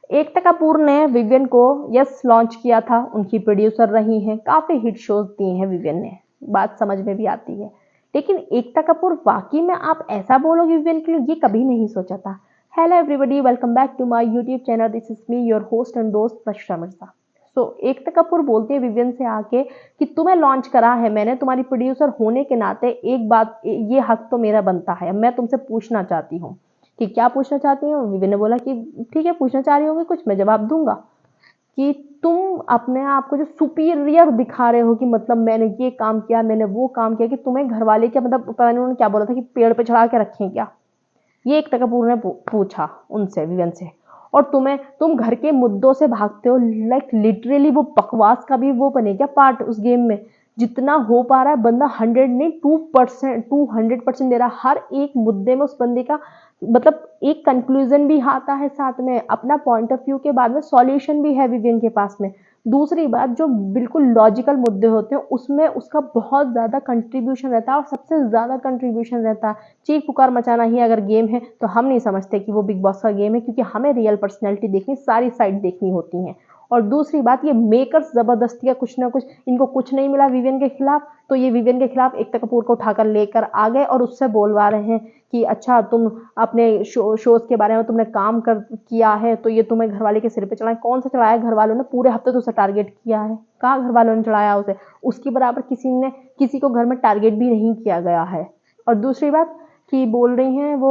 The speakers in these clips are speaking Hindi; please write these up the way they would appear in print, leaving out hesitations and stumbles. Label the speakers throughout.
Speaker 1: एकता कपूर ने विवियन को यस लॉन्च किया था, उनकी प्रोड्यूसर रही हैं, काफी हिट शोज दिए हैं विवियन ने, बात समझ में भी आती है। लेकिन एकता कपूर वाकई में आप ऐसा बोलोगे विवियन के लिए, ये कभी नहीं सोचा था। Hello everybody, welcome back to my YouTube channel. This is me your host and दोस्त प्रशिक्षा मिर्जा। एकता कपूर बोलती है विवियन से आके कि तुम्हें लॉन्च करा है मैंने, तुम्हारी प्रोड्यूसर होने के नाते एक बात, ये हक तो मेरा बनता है, मैं तुमसे पूछना चाहती हूँ कि क्या पूछना चाहती हूँ। विवियन ने बोला कि ठीक है, पूछना चाह रही होगी कुछ, मैं जवाब दूंगा। कि तुम अपने आप को जो सुपीरियर दिखा रहे हो कि मतलब मैंने ये काम किया, मैंने वो काम किया, कि तुम्हें घर वाले क्या मतलब, पता नहीं उन्होंने क्या बोला था कि पेड़ पे चढ़ा के रखें क्या, ये एकता कपूर ने पूछा उनसे, विवियन से। और तुम घर के मुद्दों से भागते हो, लाइक लिटरली वो बकवास का भी वो बने क्या पार्ट उस गेम में। जितना हो पा रहा है बंदा 100 नहीं 2%, 200% दे रहा है हर एक मुद्दे में। उस बंदे का मतलब एक कंक्लूजन भी आता है, साथ में अपना पॉइंट ऑफ व्यू के बाद में सॉल्यूशन भी है विवियन के पास में। दूसरी बात, जो बिल्कुल लॉजिकल मुद्दे होते हैं उसमें उसका बहुत ज्यादा कंट्रीब्यूशन रहता है, और सबसे ज्यादा कंट्रीब्यूशन रहता है। चीख पुकार मचाना ही अगर गेम है तो हम नहीं समझते कि वो बिग बॉस का गेम है, क्योंकि हमें रियल पर्सनैलिटी देखनी, सारी साइड देखनी होती हैं। और दूसरी बात, ये मेकर्स जबरदस्ती का कुछ ना कुछ, इनको कुछ नहीं मिला विवियन के खिलाफ, तो ये विवियन के खिलाफ एकता कपूर को उठाकर लेकर आ गए और उससे बोलवा रहे हैं कि अच्छा तुम अपने शोज के बारे में तुमने काम कर किया है तो ये तुम्हें घर वाले के सिर पे चढ़ाए। कौन सा चढ़ाया घर वालों ने, पूरे हफ्ते तो उसे टारगेट किया है, कहाँ घर वालों ने चढ़ाया उसे, उसकी बराबर किसी को घर में टारगेट भी नहीं किया गया है। और दूसरी बात कि बोल रही हैं वो,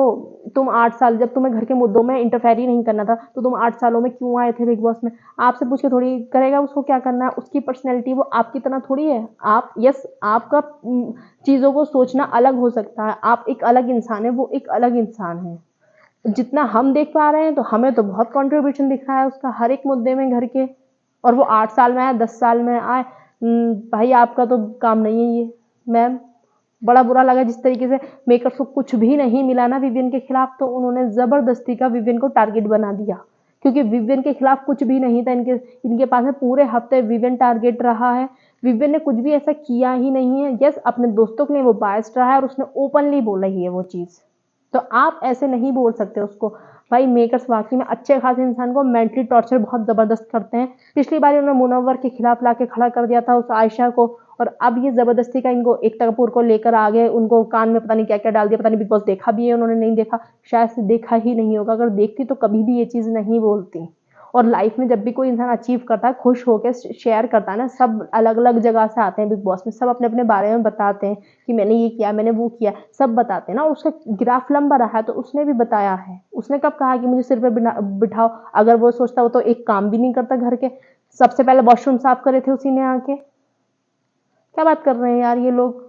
Speaker 1: तुम 8 साल, जब तुम्हें घर के मुद्दों में इंटरफेयर ही नहीं करना था तो तुम 8 सालों में क्यों आए थे बिग बॉस में। आपसे पूछ के थोड़ी करेगा, उसको क्या करना है, उसकी पर्सनैलिटी वो आपकी तरह थोड़ी है। आप यस, आपका चीज़ों को सोचना अलग हो सकता है, आप एक अलग इंसान है, वो एक अलग इंसान है। जितना हम देख पा रहे हैं तो हमें तो बहुत कंट्रीब्यूशन दिख रहा है उसका हर एक मुद्दे में घर के। और वो 8 साल में आए, 10 साल में आए, भाई आपका तो काम नहीं है ये। मैम, बड़ा बुरा लगा जिस तरीके से मेकर्स को कुछ भी नहीं मिला ना विवियन के खिलाफ, तो उन्होंने जबरदस्ती का विवियन को टारगेट बना दिया, क्योंकि विवियन के खिलाफ कुछ भी नहीं था। इनके पास में पूरे हफ्ते विवियन टारगेट रहा है। विवियन ने कुछ भी ऐसा किया ही नहीं है। यस, अपने दोस्तों के लिए वो बायस्ड रहा है और उसने ओपनली बोला ही है वो चीज़। तो आप ऐसे नहीं बोल सकते उसको। भाई मेकर्स वाकई में अच्छे खासे इंसान को मेंटली टॉर्चर बहुत ज़बरदस्त करते हैं। पिछली बार उन्होंने मुनव्वर के खिलाफ लाके खड़ा कर दिया था उस आयशा को, और अब ये ज़बरदस्ती का इनको एकता कपूर को लेकर आ गए, उनको कान में पता नहीं क्या क्या डाल दिया, पता नहीं बिग बॉस देखा भी है उन्होंने, नहीं देखा, शायद से देखा ही नहीं होगा। अगर देखती तो कभी भी ये चीज़ नहीं बोलती। और लाइफ में जब भी कोई इंसान अचीव करता है, खुश होकर शेयर करता है ना, सब अलग अलग जगह से आते हैं बिग बॉस में, सब अपने अपने बारे में बताते हैं कि मैंने ये किया, मैंने वो किया, सब बताते हैं ना। और उसका ग्राफ लंबा रहा है तो उसने भी बताया है। उसने कब कहा कि मुझे सिर पे बिठाओ, अगर वो सोचता वो तो एक काम भी नहीं करता घर के। सबसे पहले वॉशरूम साफ करे थे उसी ने आके। क्या बात कर रहे हैं यार ये लोग।